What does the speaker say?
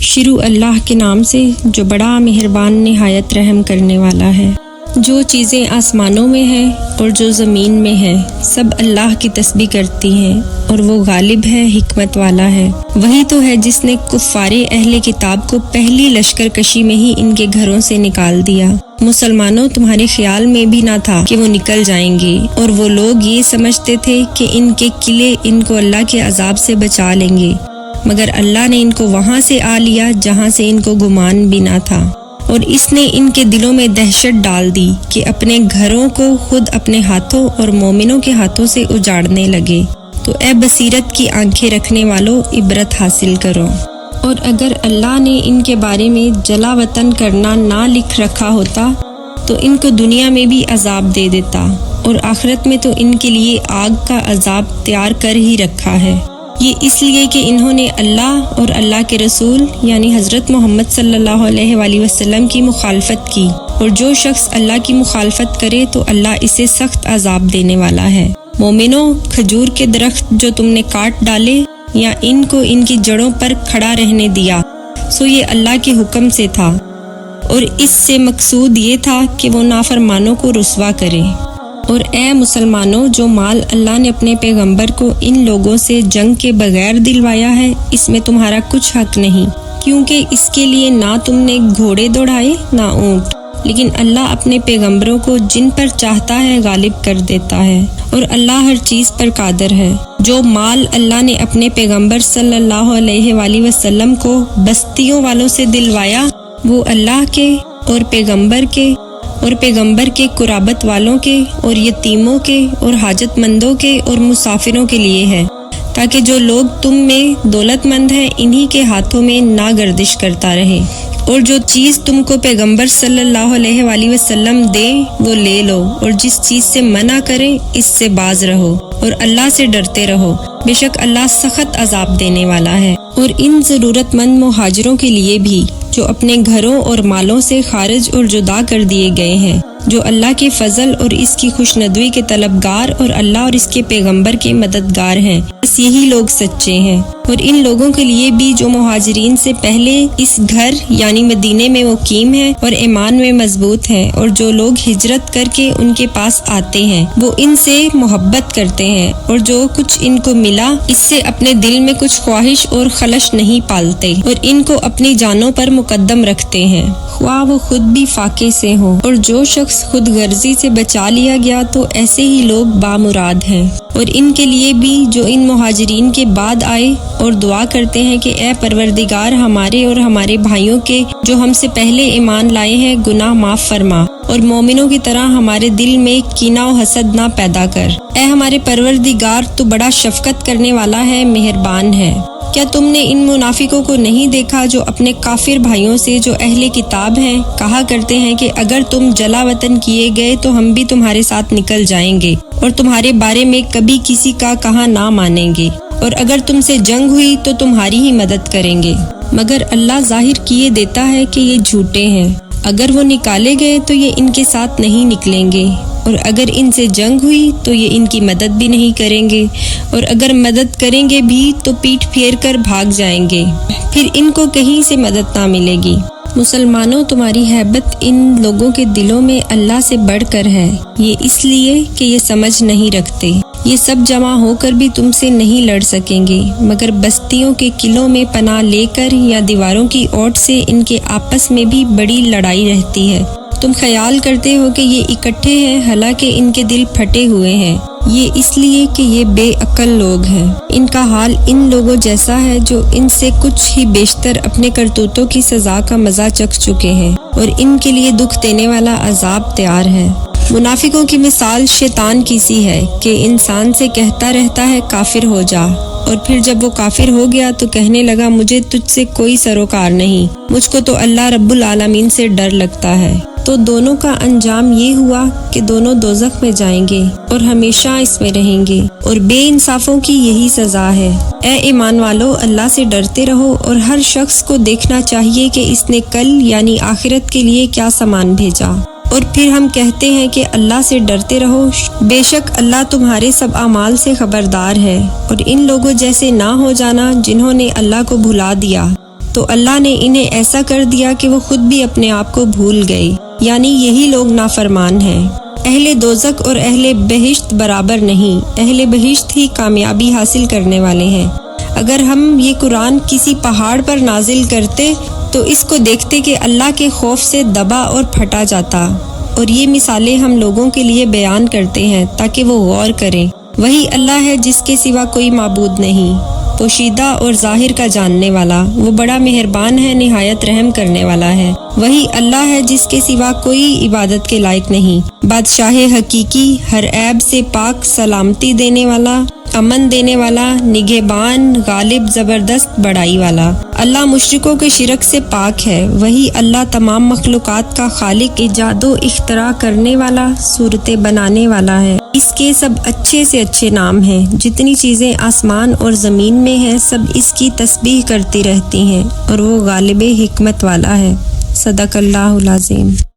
شروع اللہ کے نام سے جو بڑا مہربان نہایت رحم کرنے والا ہے۔ جو چیزیں آسمانوں میں ہیں اور جو زمین میں ہیں سب اللہ کی تسبیح کرتی ہیں، اور وہ غالب ہے، حکمت والا ہے۔ وہی تو ہے جس نے کفار اہل کتاب کو پہلی لشکر کشی میں ہی ان کے گھروں سے نکال دیا۔ مسلمانوں، تمہارے خیال میں بھی نہ تھا کہ وہ نکل جائیں گے، اور وہ لوگ یہ سمجھتے تھے کہ ان کے قلعے ان کو اللہ کے عذاب سے بچا لیں گے، مگر اللہ نے ان کو وہاں سے آ لیا جہاں سے ان کو گمان بھی نہ تھا، اور اس نے ان کے دلوں میں دہشت ڈال دی کہ اپنے گھروں کو خود اپنے ہاتھوں اور مومنوں کے ہاتھوں سے اجاڑنے لگے۔ تو اے بصیرت کی آنکھیں رکھنے والوں، عبرت حاصل کرو۔ اور اگر اللہ نے ان کے بارے میں جلا وطن کرنا نہ لکھ رکھا ہوتا تو ان کو دنیا میں بھی عذاب دے دیتا، اور آخرت میں تو ان کے لیے آگ کا عذاب تیار کر ہی رکھا ہے۔ یہ اس لیے کہ انہوں نے اللہ اور اللہ کے رسول یعنی حضرت محمد صلی اللہ علیہ وآلہ وسلم کی مخالفت کی، اور جو شخص اللہ کی مخالفت کرے تو اللہ اسے سخت عذاب دینے والا ہے۔ مومنوں، کھجور کے درخت جو تم نے کاٹ ڈالے یا ان کو ان کی جڑوں پر کھڑا رہنے دیا، سو یہ اللہ کے حکم سے تھا، اور اس سے مقصود یہ تھا کہ وہ نافرمانوں کو رسوا کرے۔ اور اے مسلمانوں، جو مال اللہ نے اپنے پیغمبر کو ان لوگوں سے جنگ کے بغیر دلوایا ہے، اس میں تمہارا کچھ حق نہیں، کیونکہ اس کے لیے نہ تم نے گھوڑے دوڑائے نہ اونٹ، لیکن اللہ اپنے پیغمبروں کو جن پر چاہتا ہے غالب کر دیتا ہے، اور اللہ ہر چیز پر قادر ہے۔ جو مال اللہ نے اپنے پیغمبر صلی اللہ علیہ وآلہ وسلم کو بستیوں والوں سے دلوایا، وہ اللہ کے اور پیغمبر کے قرابت والوں کے اور یتیموں کے اور حاجت مندوں کے اور مسافروں کے لیے ہے، تاکہ جو لوگ تم میں دولت مند ہیں انہی کے ہاتھوں میں نہ گردش کرتا رہے، اور جو چیز تم کو پیغمبر صلی اللہ علیہ وآلہ وسلم دیں وہ لے لو، اور جس چیز سے منع کریں اس سے باز رہو، اور اللہ سے ڈرتے رہو، بے شک اللہ سخت عذاب دینے والا ہے۔ اور ان ضرورت مند مہاجروں کے لیے بھی جو اپنے گھروں اور مالوں سے خارج اور جدا کر دیے گئے ہیں، جو اللہ کے فضل اور اس کی خوشندوی کے طلبگار اور اللہ اور اس کے پیغمبر کے مددگار ہیں، بس یہی لوگ سچے ہیں۔ اور ان لوگوں کے لیے بھی جو مہاجرین سے پہلے اس گھر یعنی مدینے میں مقیم ہیں اور ایمان میں مضبوط ہیں، اور جو لوگ ہجرت کر کے ان کے پاس آتے ہیں وہ ان سے محبت کرتے ہیں، اور جو کچھ ان کو ملا اس سے اپنے دل میں کچھ خواہش اور خلش نہیں پالتے، اور ان کو اپنی جانوں پر مقدم رکھتے ہیں، خواہ وہ خود بھی فاقے سے ہوں۔ اور جو شخص خود غرضی سے بچا لیا گیا تو ایسے ہی لوگ بامراد ہیں۔ اور ان کے لیے بھی جو ان مہاجرین کے بعد آئے اور دعا کرتے ہیں کہ اے پروردگار، ہمارے اور ہمارے بھائیوں کے جو ہم سے پہلے ایمان لائے ہیں گناہ معاف فرما، اور مومنوں کی طرح ہمارے دل میں کینہ و حسد نہ پیدا کر۔ اے ہمارے پروردگار، تو بڑا شفقت کرنے والا ہے، مہربان ہے۔ کیا تم نے ان منافقوں کو نہیں دیکھا جو اپنے کافر بھائیوں سے جو اہل کتاب ہیں کہا کرتے ہیں کہ اگر تم جلا وطن کیے گئے تو ہم بھی تمہارے ساتھ نکل جائیں گے، اور تمہارے بارے میں کبھی کسی کا کہا نہ مانیں گے، اور اگر تم سے جنگ ہوئی تو تمہاری ہی مدد کریں گے، مگر اللہ ظاہر کیے دیتا ہے کہ یہ جھوٹے ہیں۔ اگر وہ نکالے گئے تو یہ ان کے ساتھ نہیں نکلیں گے، اور اگر ان سے جنگ ہوئی تو یہ ان کی مدد بھی نہیں کریں گے، اور اگر مدد کریں گے بھی تو پیٹھ پھیر کر بھاگ جائیں گے، پھر ان کو کہیں سے مدد نہ ملے گی۔ مسلمانوں، تمہاری ہیبت ان لوگوں کے دلوں میں اللہ سے بڑھ کر ہے، یہ اس لیے کہ یہ سمجھ نہیں رکھتے۔ یہ سب جمع ہو کر بھی تم سے نہیں لڑ سکیں گے، مگر بستیوں کے قلعوں میں پناہ لے کر یا دیواروں کی اوٹ سے ان کے آپس میں بھی بڑی لڑائی رہتی ہے۔ تم خیال کرتے ہو کہ یہ اکٹھے ہیں، حالانکہ ان کے دل پھٹے ہوئے ہیں، یہ اس لیے کہ یہ بے عقل لوگ ہیں۔ ان کا حال ان لوگوں جیسا ہے جو ان سے کچھ ہی بیشتر اپنے کرتوتوں کی سزا کا مزہ چکھ چکے ہیں، اور ان کے لیے دکھ دینے والا عذاب تیار ہے۔ منافقوں کی مثال شیطان کی سی ہے کہ انسان سے کہتا رہتا ہے کافر ہو جا، اور پھر جب وہ کافر ہو گیا تو کہنے لگا مجھے تجھ سے کوئی سروکار نہیں، مجھ کو تو اللہ رب العالمین سے ڈر لگتا ہے۔ تو دونوں کا انجام یہ ہوا کہ دونوں دوزخ میں جائیں گے اور ہمیشہ اس میں رہیں گے، اور بے انصافوں کی یہی سزا ہے۔ اے ایمان والو، اللہ سے ڈرتے رہو، اور ہر شخص کو دیکھنا چاہیے کہ اس نے کل یعنی آخرت کے لیے کیا سامان بھیجا۔ اور پھر ہم کہتے ہیں کہ اللہ سے ڈرتے رہو، بے شک اللہ تمہارے سب اعمال سے خبردار ہے۔ اور ان لوگوں جیسے نہ ہو جانا جنہوں نے اللہ کو بھلا دیا، تو اللہ نے انہیں ایسا کر دیا کہ وہ خود بھی اپنے آپ کو بھول گئے، یعنی یہی لوگ نافرمان ہیں۔ اہل دوزخ اور اہل بہشت برابر نہیں، اہل بہشت ہی کامیابی حاصل کرنے والے ہیں۔ اگر ہم یہ قرآن کسی پہاڑ پر نازل کرتے تو اس کو دیکھتے کہ اللہ کے خوف سے دبا اور پھٹا جاتا، اور یہ مثالیں ہم لوگوں کے لیے بیان کرتے ہیں تاکہ وہ غور کریں۔ وہی اللہ ہے جس کے سوا کوئی معبود نہیں، پوشیدہ اور ظاہر کا جاننے والا، وہ بڑا مہربان ہے، نہایت رحم کرنے والا ہے۔ وہی اللہ ہے جس کے سوا کوئی عبادت کے لائق نہیں، بادشاہ حقیقی، ہر عیب سے پاک، سلامتی دینے والا، امن دینے والا، نگہبان، غالب، زبردست بڑائی والا۔ اللہ مشرکوں کے شرک سے پاک ہے۔ وہی اللہ تمام مخلوقات کا خالق، ایجاد و اختراع کرنے والا، صورتیں بنانے والا ہے۔ اس کے سب اچھے سے اچھے نام ہیں۔ جتنی چیزیں آسمان اور زمین میں ہیں سب اس کی تسبیح کرتی رہتی ہیں، اور وہ غالب حکمت والا ہے۔ صدق اللہ العظیم۔